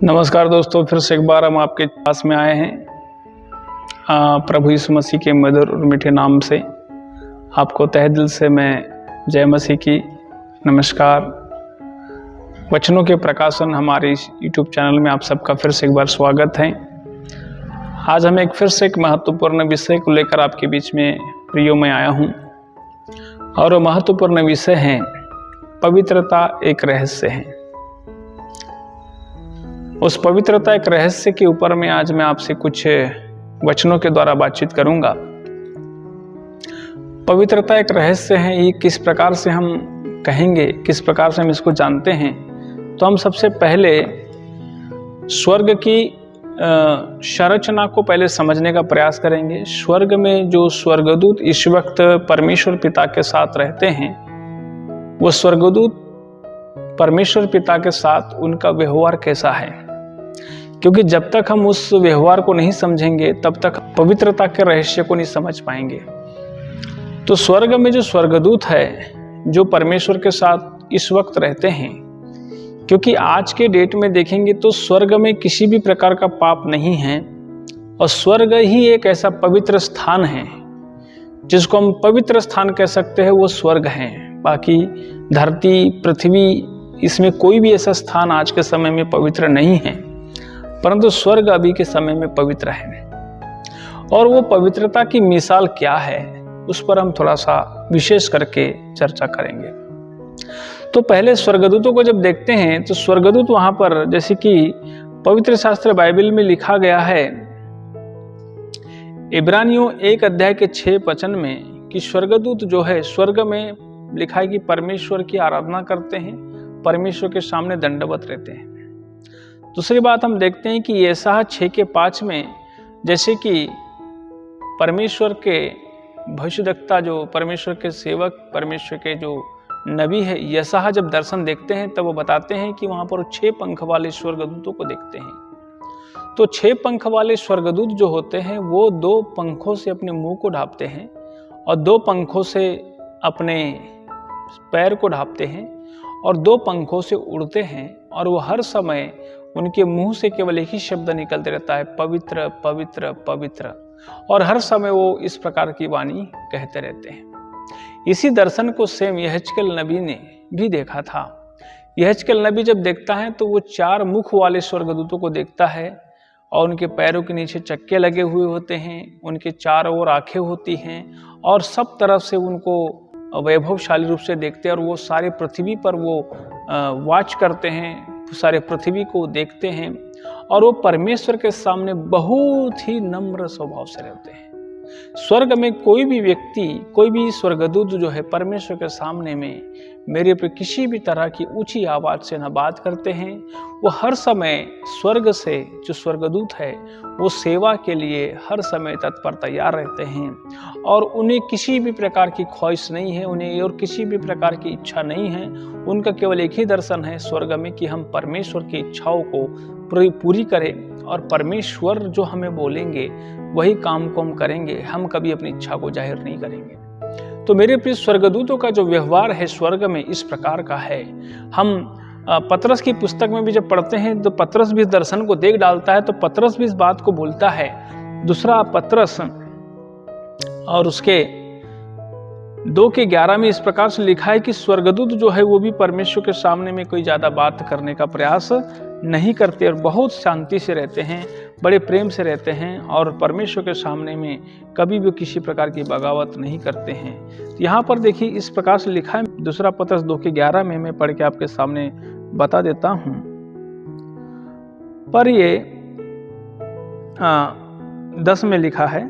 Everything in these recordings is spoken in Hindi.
नमस्कार दोस्तों, फिर से एक बार हम आपके पास में आए हैं प्रभु यीशु मसीह के मधुर और मीठे नाम से। आपको तहे दिल से मैं जय मसीह की नमस्कार। वचनों के प्रकाशन हमारे इस YouTube चैनल में आप सबका फिर से एक बार स्वागत है। आज हम फिर से एक महत्वपूर्ण विषय को लेकर आपके बीच में प्रियो में आया हूँ और वो महत्वपूर्ण विषय है पवित्रता एक रहस्य है। उस पवित्रता एक रहस्य के ऊपर में आज मैं आपसे कुछ वचनों के द्वारा बातचीत करूंगा। पवित्रता एक रहस्य है, ये किस प्रकार से हम कहेंगे, किस प्रकार से हम इसको जानते हैं। तो हम सबसे पहले स्वर्ग की संरचना को पहले समझने का प्रयास करेंगे। स्वर्ग में जो स्वर्गदूत इस वक्त परमेश्वर पिता के साथ रहते हैं, वो स्वर्गदूत परमेश्वर पिता के साथ उनका व्यवहार कैसा है, क्योंकि जब तक हम उस व्यवहार को नहीं समझेंगे तब तक पवित्रता के रहस्य को नहीं समझ पाएंगे। तो स्वर्ग में जो स्वर्गदूत है जो परमेश्वर के साथ इस वक्त रहते हैं, क्योंकि आज के डेट में देखेंगे तो स्वर्ग में किसी भी प्रकार का पाप नहीं है और स्वर्ग ही एक ऐसा पवित्र स्थान है जिसको हम पवित्र स्थान कह सकते हैं, वो स्वर्ग है। बाकी धरती, पृथ्वी, इसमें कोई भी ऐसा स्थान आज के समय में पवित्र नहीं है, परंतु स्वर्ग अभी के समय में पवित्र है। और वो पवित्रता की मिसाल क्या है, उस पर हम थोड़ा सा विशेष करके चर्चा करेंगे। तो पहले स्वर्गदूतों को जब देखते हैं तो स्वर्गदूत वहां पर, जैसे कि पवित्र शास्त्र बाइबल में लिखा गया है इब्रानियों 1 अध्याय के 6 वचन में, कि स्वर्गदूत जो है स्वर्ग में लिखा है कि परमेश्वर की आराधना करते हैं, परमेश्वर के सामने दंडवत रहते हैं। दूसरी बात हम देखते हैं कि यशायाह 6 के 5 में, जैसे कि परमेश्वर के भविष्यद्वक्ता, जो परमेश्वर के सेवक, परमेश्वर के जो नबी है, यशायाह जब दर्शन देखते हैं तब वो बताते हैं कि वहां पर 6 पंख वाले स्वर्गदूतों को देखते हैं। तो 6 पंख वाले स्वर्गदूत जो होते हैं वो 2 पंखों से अपने मुंह को ढांपते हैं और 2 पंखों से अपने पैर को ढांपते हैं और 2 पंखों से उड़ते हैं, और वो हर समय उनके मुंह से केवल एक ही शब्द निकलते रहता है, पवित्र पवित्र पवित्र, और हर समय वो इस प्रकार की वाणी कहते रहते हैं। इसी दर्शन को सेम यहेजकेल नबी ने भी देखा था। यहेजकेल नबी जब देखता है तो वो 4 मुख वाले स्वर्गदूतों को देखता है और उनके पैरों के नीचे चक्के लगे हुए होते हैं, उनके चारों ओर आंखें होती हैं और सब तरफ से उनको वैभवशाली रूप से देखते हैं, और वो सारे पृथ्वी पर वो वाच करते हैं, सारे पृथ्वी को देखते हैं, और वो परमेश्वर के सामने बहुत ही नम्र स्वभाव से रहते हैं। स्वर्ग में कोई भी व्यक्ति, कोई भी स्वर्गदूत जो है परमेश्वर के सामने में मेरे पे किसी भी तरह की ऊंची आवाज से न बात करते हैं। वो हर समय स्वर्ग से जो स्वर्गदूत है वो सेवा के लिए हर समय तत्पर तैयार रहते हैं, और उन्हें किसी भी प्रकार की ख्वाहिश नहीं है, उन्हें और किसी भी प्रकार की इच्छा नहीं है। उनका केवल एक ही दर्शन है स्वर्ग में कि हम परमेश्वर की इच्छाओं को पूरी करें, और परमेश्वर जो हमें बोलेंगे वही काम को हम करेंगे, हम कभी अपनी इच्छा को जाहिर नहीं करेंगे। तो मेरे प्रिय, स्वर्गदूतों का जो व्यवहार है स्वर्ग में इस प्रकार का है। हम पतरस की पुस्तक में भी जब पढ़ते हैं तो पतरस भी इस दर्शन को देख डालता है, तो पतरस भी इस बात को बोलता है। दूसरा पतरस और उसके 2 के 11 में इस प्रकार से लिखा है कि स्वर्गदूत जो है वो भी परमेश्वर के सामने में कोई ज्यादा बात करने का प्रयास नहीं करते और बहुत शांति से रहते हैं, बड़े प्रेम से रहते हैं, और परमेश्वर के सामने में कभी भी किसी प्रकार की बगावत नहीं करते हैं। तो यहाँ पर देखिए इस प्रकार से लिखा है, दूसरा पतरस 2 के 11 में मैं पढ़ के आपके सामने बता देता हूँ। पर ये 10 में लिखा है,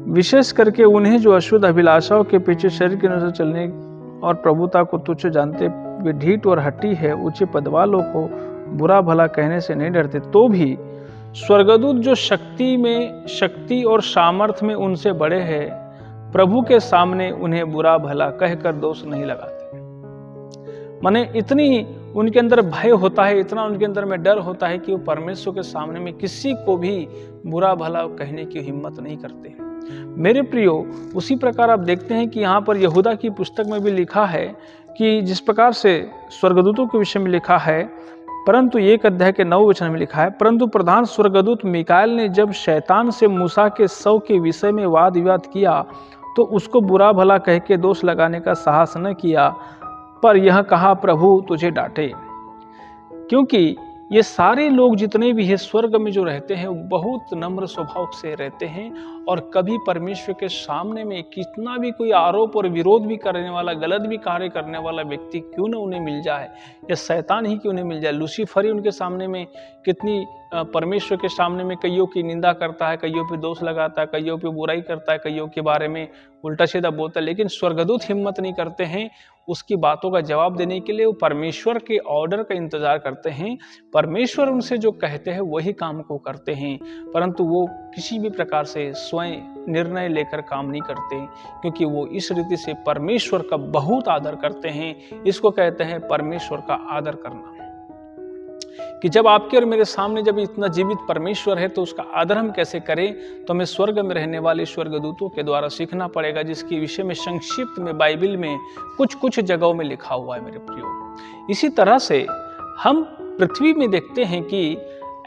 विशेष करके उन्हें जो अशुद्ध अभिलाषाओं के पीछे शरीर के अनुसार चलने और प्रभुता को तुच्छ जानते वे ढीठ और हट्टी है, ऊंचे पद वालों को बुरा भला कहने से नहीं डरते, तो भी स्वर्गदूत जो शक्ति और सामर्थ्य में उनसे बड़े हैं, प्रभु के सामने उन्हें बुरा भला कहकर दोष नहीं लगाते। माने इतनी उनके अंदर भय होता है, इतना उनके अंदर में डर होता है कि वो परमेश्वर के सामने में किसी को भी बुरा भला कहने की हिम्मत नहीं करते। मेरे प्रियो, उसी प्रकार आप देखते हैं कि यहाँ पर यहूदा की पुस्तक में भी लिखा है कि जिस प्रकार से स्वर्गदूतों के विषय में लिखा है परंतु 1 अध्याय के 9 वचन में लिखा है, परंतु प्रधान स्वर्गदूत मिकाएल ने जब शैतान से मूसा के शव के विषय में वाद विवाद किया तो उसको बुरा भला कह के दोष लगाने का साहस न किया, पर यह कहा, प्रभु तुझे डांटे। क्योंकि ये सारे लोग जितने भी हैं स्वर्ग में जो रहते हैं वो बहुत नम्र स्वभाव से रहते हैं और कभी परमेश्वर के सामने में कितना भी कोई आरोप और विरोध भी करने वाला, गलत भी कार्य करने वाला व्यक्ति क्यों ना उन्हें मिल जाए, या शैतान ही क्यों नहीं मिल जाए। लूसीफर ही उनके सामने में कितनी परमेश्वर के सामने में कईयों की निंदा करता है, कईयों पे दोष लगाता है, कईयों पे बुराई करता है, कईयों के बारे में उल्टा सीधा बोलता है, लेकिन स्वर्गदूत हिम्मत नहीं करते हैं उसकी बातों का जवाब देने के लिए। वो परमेश्वर के ऑर्डर का इंतजार करते हैं, परमेश्वर उनसे जो कहते हैं वही काम को करते हैं, परंतु वो किसी भी प्रकार से स्वयं निर्णय लेकर काम नहीं करते, क्योंकि वो इस रीति से परमेश्वर का बहुत आदर करते हैं। इसको कहते हैं परमेश्वर का आदर करना, कि जब आपके और मेरे सामने जब इतना जीवित परमेश्वर है तो उसका आदर हम कैसे करें, तो हमें स्वर्ग में रहने वाले स्वर्गदूतों के द्वारा सीखना पड़ेगा, जिसके विषय में संक्षिप्त में बाइबल में कुछ जगहों में लिखा हुआ है मेरे प्रियो। इसी तरह से हम पृथ्वी में देखते हैं कि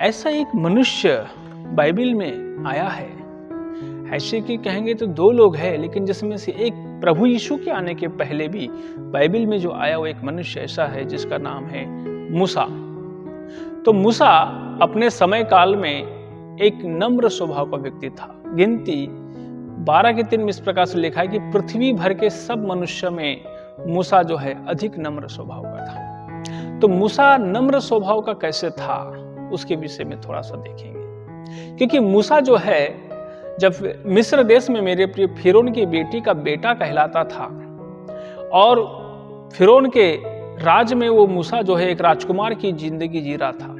ऐसा एक मनुष्य बाइबल में आया है। ऐसे कि कहेंगे तो 2 लोग हैं, लेकिन जिसमें से एक प्रभु यीशु के आने के पहले भी बाइबल में जो आया वो एक मनुष्य ऐसा है जिसका नाम है मूसा। तो मूसा अपने समय काल में एक नम्र स्वभाव का व्यक्ति था। गिनती 12 के 3 में इस प्रकार से लिखा है कि पृथ्वी भर के सब मनुष्य में मूसा जो है अधिक नम्र स्वभाव का था। तो मूसा नम्र स्वभाव का कैसे था उसके विषय में थोड़ा सा देखेंगे, क्योंकि मूसा जो है जब मिस्र देश में मेरे प्रिय फिरौन की बेटी का बेटा कहलाता था और फिरौन के राज में वो मूसा जो है एक राजकुमार की जिंदगी जी रहा था,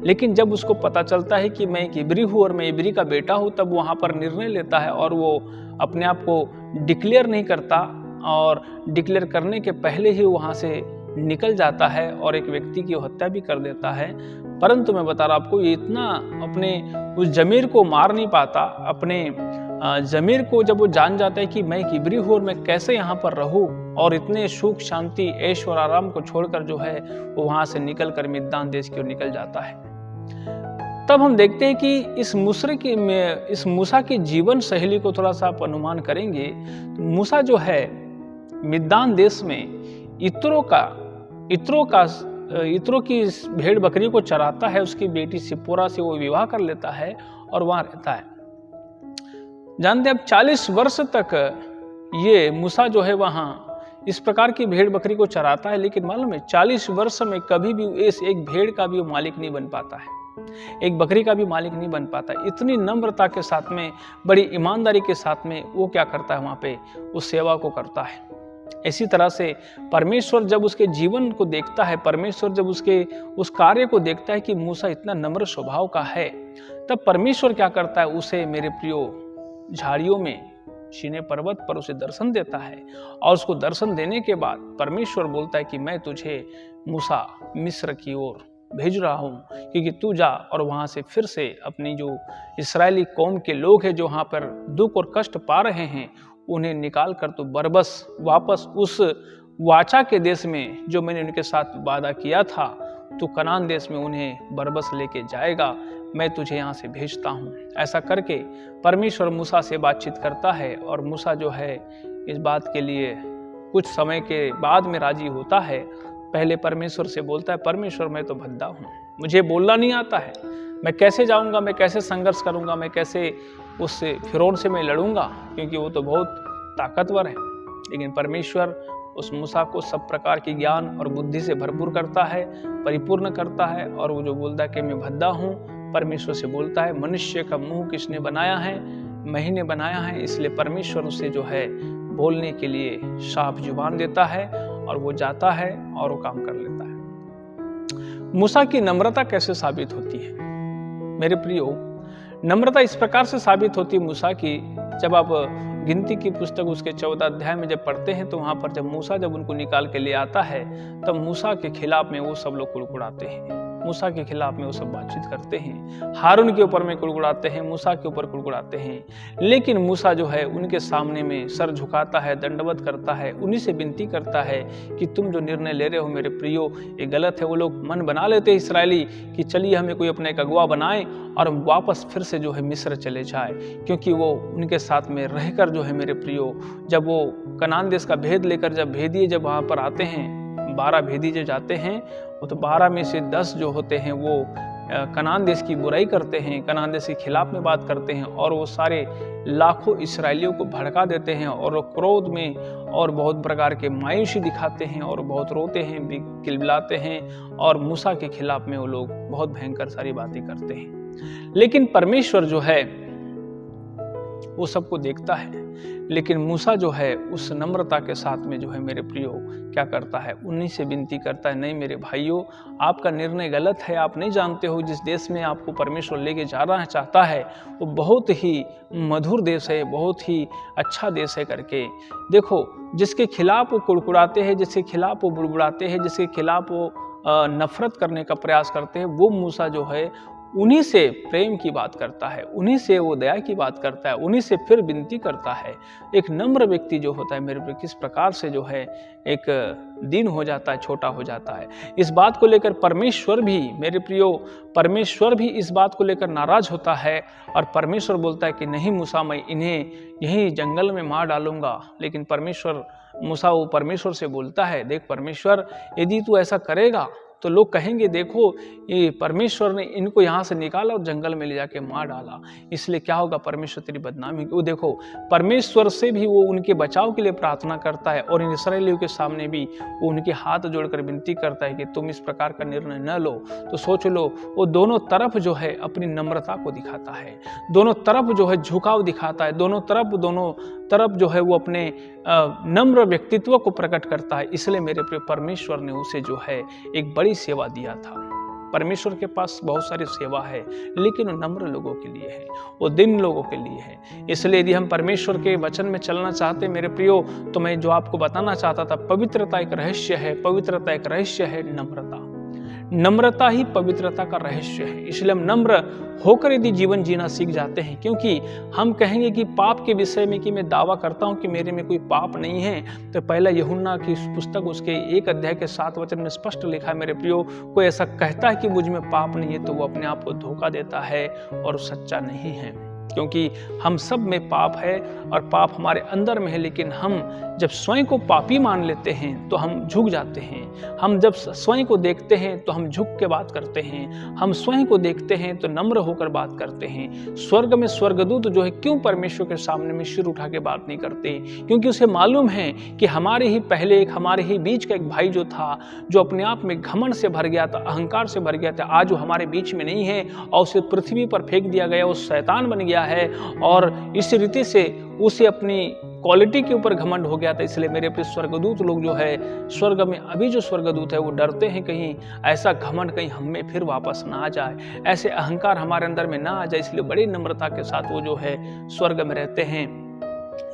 लेकिन जब उसको पता चलता है कि मैं एक इब्री हूँ और मैं इब्री का बेटा हूँ, तब वहाँ पर निर्णय लेता है और वो अपने आप को डिक्लेयर नहीं करता और डिक्लेयर करने के पहले ही वहाँ से निकल जाता है और एक व्यक्ति की हत्या भी कर देता है। परंतु मैं बता रहा आपको, ये इतना अपने उस जमीर को मार नहीं पाता। अपने जमीर को जब वो जान जाता है कि मैं एक इब्री हूँ और मैं कैसे यहाँ पर रहूँ, और इतने सुख शांति ऐश और आराम को छोड़कर जो है वो वहाँ से निकल कर मिद्यान देश की ओर निकल जाता है। तब हम देखते हैं कि इस मूसा की जीवन शैली को थोड़ा सा आप अनुमान करेंगे तो मूसा जो है मिद्यान देश में इत्रो की भेड़ बकरी को चराता है। उसकी बेटी सिप्पोरा से वो विवाह कर लेता है और वहां रहता है। जानते हैं, अब 40 वर्ष तक ये मूसा जो है वहां इस प्रकार की भेड़ बकरी को चराता है, लेकिन मालूम है 40 वर्ष में कभी भी इस एक भेड़ का भी मालिक नहीं बन पाता है, एक बकरी का भी मालिक नहीं बन पाता। इतनी नम्रता के साथ में, बड़ी ईमानदारी के साथ में वो क्या करता है, वहां पे उस सेवा को करता है। इसी तरह से परमेश्वर जब उसके जीवन को देखता है, परमेश्वर जब उसके उस कार्य को देखता है कि मूसा इतना नम्र स्वभाव का है, तब परमेश्वर क्या करता है, उसे मेरे प्रियो झाड़ियों में सीने पर्वत पर उसे दर्शन देता है। और उसको दर्शन देने के बाद परमेश्वर बोलता है कि मैं तुझे मूसा मिस्र की ओर भेज रहा हूँ, क्योंकि तू जा और वहाँ से फिर से अपनी जो इस्राएली कौम के लोग हैं जो वहाँ पर दुख और कष्ट पा रहे हैं, उन्हें निकाल कर तो बरबस वापस उस वाचा के देश में जो मैंने उनके साथ वादा किया था, तो कनान देश में उन्हें बरबस लेके जाएगा, मैं तुझे यहाँ से भेजता हूँ। ऐसा करके परमेश्वर मूसा से बातचीत करता है और मूसा जो है इस बात के लिए कुछ समय के बाद में राजी होता है। पहले परमेश्वर से बोलता है, परमेश्वर मैं तो भद्दा हूँ, मुझे बोलना नहीं आता है, मैं कैसे जाऊँगा, मैं कैसे संघर्ष करूँगा, मैं कैसे उस फिरौन से मैं लड़ूंगा, क्योंकि वो तो बहुत ताकतवर है। लेकिन परमेश्वर उस मूसा को सब प्रकार की ज्ञान और बुद्धि से भरपूर करता है, परिपूर्ण करता है। और वो जो बोलता है कि मैं भद्दा हूँ, परमेश्वर से बोलता है, मनुष्य का मुंह किसने बनाया है, मैं ही ने बनाया है। इसलिए परमेश्वर उसे जो है बोलने के लिए साफ जुबान देता है और वो जाता है और वो काम कर लेता है। मूसा की नम्रता कैसे साबित होती है मेरे प्रियो? नम्रता इस प्रकार से साबित होती है मूसा की, जब आप गिनती की पुस्तक उसके 14 अध्याय में जब पढ़ते हैं तो वहां पर जब मूसा जब उनको निकाल के ले आता है, तब मूसा के खिलाफ में वो सब लोग कुड़कुड़ाते हैं। मूसा के खिलाफ में वो सब बातचीत करते हैं, हारून के ऊपर में कुड़कुड़ाते हैं, मूसा के ऊपर कुड़कुड़ाते हैं। लेकिन मूसा जो है उनके सामने में सर झुकाता है, दंडवत करता है, उन्हीं से विनती करता है कि तुम जो निर्णय ले रहे हो मेरे प्रियो ये गलत है। वो लोग मन बना लेते हैं इसराइली कि चलिए हमें कोई अपने एक अगुआ बनाए और हम वापस फिर से जो है मिस्र चले जाए, क्योंकि वो उनके साथ में रहकर जो है मेरे प्रियो जब वो कनान देश का भेद लेकर जब भेदिए जब वहाँ पर आते हैं, 12 भेदी जो जाते हैं वो तो 12 में से 10 जो होते हैं वो कनान देश की बुराई करते हैं, कनान देश के खिलाफ में बात करते हैं और वो सारे लाखों इसराइलियों को भड़का देते हैं और वो क्रोध में और बहुत प्रकार के मायूसी दिखाते हैं और बहुत रोते हैं, किलबिलाते हैं और मूसा के खिलाफ में वो लोग बहुत भयंकर सारी बातें करते हैं। लेकिन परमेश्वर जो है वो सबको देखता है, लेकिन मूसा जो है उस नम्रता के साथ में जो है मेरे प्रियो क्या करता है, उन्हीं से विनती करता है, नहीं मेरे भाइयों आपका निर्णय गलत है, आप नहीं जानते हो जिस देश में आपको परमेश्वर लेके जाना चाहता है वो बहुत ही मधुर देश है, बहुत ही अच्छा देश है करके। देखो जिसके खिलाफ वो कुड़कुड़ाते हैं, जिसके खिलाफ वो बुड़बुड़ाते हैं, जिसके खिलाफ वो नफरत करने का प्रयास करते हैं, वो मूसा जो है उन्हीं से प्रेम की बात करता है, उन्हीं से वो दया की बात करता है, उन्हीं से फिर विनती करता है। एक नम्र व्यक्ति जो होता है मेरे किस प्रकार से जो है एक दीन हो जाता है, छोटा हो जाता है। इस बात को लेकर परमेश्वर भी मेरे प्रियो, परमेश्वर भी इस बात को लेकर नाराज होता है और परमेश्वर बोलता है कि नहीं मूसा मैं इन्हें यहीं जंगल में मार डालूंगा। लेकिन परमेश्वर मूसा वो परमेश्वर से बोलता है, देख परमेश्वर यदि तू ऐसा करेगा तो लोग कहेंगे देखो ये परमेश्वर ने इनको यहाँ से निकाला और जंगल में ले जाके मार डाला, इसलिए क्या होगा परमेश्वर तेरी बदनामी। वो देखो परमेश्वर से भी वो उनके बचाव के लिए प्रार्थना करता है और इन इस्राएलियों के सामने भी वो उनके हाथ जोड़कर विनती करता है कि तुम इस प्रकार का निर्णय न लो। तो सोच लो वो दोनों तरफ जो है अपनी नम्रता को दिखाता है, दोनों तरफ जो है झुकाव दिखाता है, दोनों तरफ जो है वो अपने नम्र व्यक्तित्व को प्रकट करता है। इसलिए मेरे प्रिय परमेश्वर ने उसे जो है एक बड़ी सेवा दिया था। परमेश्वर के पास बहुत सारी सेवा है लेकिन वो नम्र लोगों के लिए है, वो दीन लोगों के लिए है। इसलिए यदि हम परमेश्वर के वचन में चलना चाहते मेरे प्रियो, तो मैं जो आपको बताना चाहता था, पवित्रता एक रहस्य है, पवित्रता एक रहस्य है, नम्रता। नम्रता ही पवित्रता का रहस्य है। इसलिए हम नम्र होकर यदि जीवन जीना सीख जाते हैं, क्योंकि हम कहेंगे कि पाप के विषय में कि मैं दावा करता हूं कि मेरे में कोई पाप नहीं है, तो पहला यूहन्ना की पुस्तक उसके 1 अध्याय के 7 वचन में स्पष्ट लिखा है मेरे प्रियो, कोई ऐसा कहता है कि मुझ में पाप नहीं है तो वो अपने आप को धोखा देता है और सच्चा नहीं है। क्योंकि हम सब में पाप है और पाप हमारे अंदर में है, लेकिन हम जब स्वयं को पापी मान लेते हैं तो हम झुक जाते हैं। हम जब स्वयं को देखते हैं तो हम झुक के बात करते हैं, हम स्वयं को देखते हैं तो नम्र होकर बात करते हैं। स्वर्ग में स्वर्गदूत जो है क्यों परमेश्वर के सामने में सिर उठा के बात नहीं करते? क्योंकि उसे मालूम है कि हमारे ही बीच का एक भाई जो था, जो अपने आप में घमंड से भर गया था, अहंकार से भर गया था, आज वो हमारे बीच में नहीं है और उसे पृथ्वी पर फेंक दिया गया, वो शैतान बन गया है और इस रीति से उसे अपनी क्वालिटी के ऊपर घमंड हो गया था। इसलिए मेरे प्रिय स्वर्गदूत लोग जो है स्वर्ग में, अभी जो स्वर्गदूत है वो डरते हैं कहीं ऐसा घमंड कहीं हम में फिर वापस ना आ जाए, ऐसे अहंकार हमारे अंदर में ना आ जाए। इसलिए बड़ी नम्रता के साथ वो जो है स्वर्ग में रहते हैं।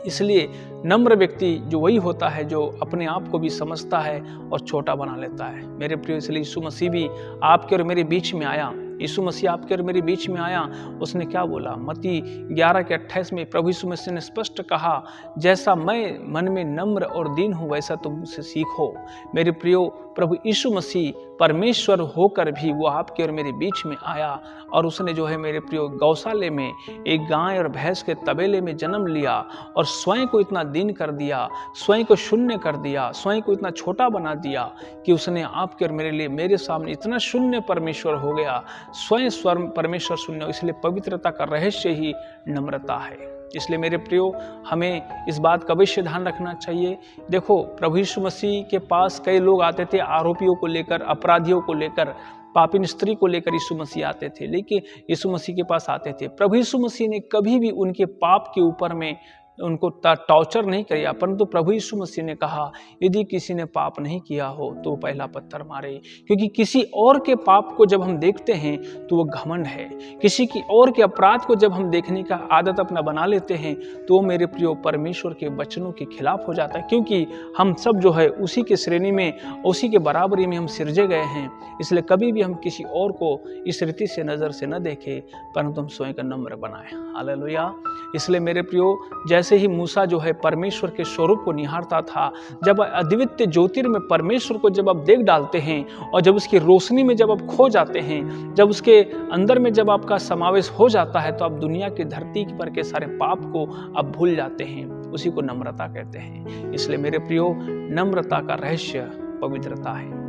इसलिए नम्र व्यक्ति जो वही होता है जो अपने आप को भी समझता है और छोटा बना लेता है मेरे प्रिय। इसलिए यीशु मसीह भी आपके और मेरे बीच में आया, यीशु मसीह आपके और मेरे बीच में आया। उसने क्या बोला? मत्ती 11 के 28 में प्रभु यीशु मसीह ने स्पष्ट कहा, जैसा मैं मन में नम्र और दीन हूँ वैसा तुम मुझसे सीखो। मेरे प्रियो, प्रभु यीशु मसीह परमेश्वर होकर भी वो आपके और मेरे बीच में आया और उसने जो है मेरे प्रियो गौशाले में एक गाय और भैंस के तबेले में जन्म लिया और स्वयं को इतना दीन कर दिया, स्वयं को शून्य कर दिया, स्वयं को इतना छोटा बना दिया कि उसने आपके और मेरे लिए, मेरे सामने इतना शून्य परमेश्वर हो गया, स्वयं परमेश्वर शून्य। इसलिए पवित्रता का रहस्य ही नम्रता है। इसलिए मेरे प्रियो, हमें इस बात का अवश्य ध्यान रखना चाहिए। देखो, प्रभु यीशु मसीह के पास कई लोग आते थे आरोपियों को लेकर, अपराधियों को लेकर, पापिन स्त्री को लेकर यीशु मसीह आते थे, लेकिन यीशु मसीह के पास आते थे। प्रभु यीशु मसीह ने कभी भी उनके पाप के ऊपर में उनको टॉर्चर नहीं किया, परंतु प्रभु यीशु मसीह ने कहा यदि किसी ने पाप नहीं किया हो तो वो पहला पत्थर मारे। क्योंकि किसी और के पाप को जब हम देखते हैं तो वो घमंड है। किसी की और के अपराध को जब हम देखने का आदत अपना बना लेते हैं तो वो मेरे प्रियो परमेश्वर के वचनों के खिलाफ हो जाता है। क्योंकि हम सब जो है उसी के श्रेणी में, उसी के बराबरी में हम सिरजे गए हैं। इसलिए कभी भी हम किसी और को इस रीति से नज़र से न देखें, परंतु हम स्वयं का नम्र बनाएं। हालेलुया। इसलिए मेरे प्रियो, जैसे ही मूसा जो है परमेश्वर के स्वरूप को निहारता था, जब अद्वितीय ज्योतिर्मय परमेश्वर को जब आप देख डालते हैं और जब उसकी रोशनी में जब आप खो जाते हैं, जब उसके अंदर में जब आपका समावेश हो जाता है, तो आप दुनिया की धरती पर के सारे पाप को आप भूल जाते हैं। उसी को नम्रता कहते हैं। इसलिए मेरे प्रियो, नम्रता का रहस्य पवित्रता है।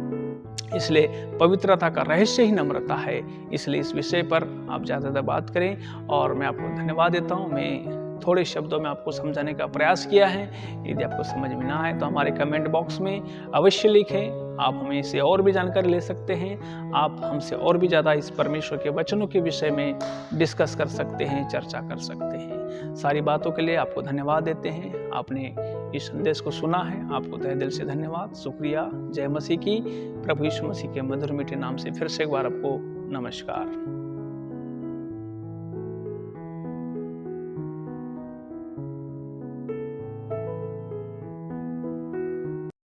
इसलिए पवित्रता का रहस्य ही नम्रता है। इसलिए इस विषय पर आप ज़्यादा बात करें और मैं आपको धन्यवाद देता हूँ। मैं थोड़े शब्दों में आपको समझाने का प्रयास किया है। यदि आपको समझ में ना आए तो हमारे कमेंट बॉक्स में अवश्य लिखें। आप हमें इससे और भी जानकारी ले सकते हैं। आप हमसे और भी ज़्यादा इस परमेश्वर के वचनों के विषय में डिस्कस कर सकते हैं, चर्चा कर सकते हैं। सारी बातों के लिए आपको धन्यवाद देते हैं। आपने इस संदेश को सुना है, आपको तहे दिल से धन्यवाद, शुक्रिया। जय मसीह की। प्रभु यीशु मसीह के मधुर मीठे नाम से फिर से एक बार आपको नमस्कार।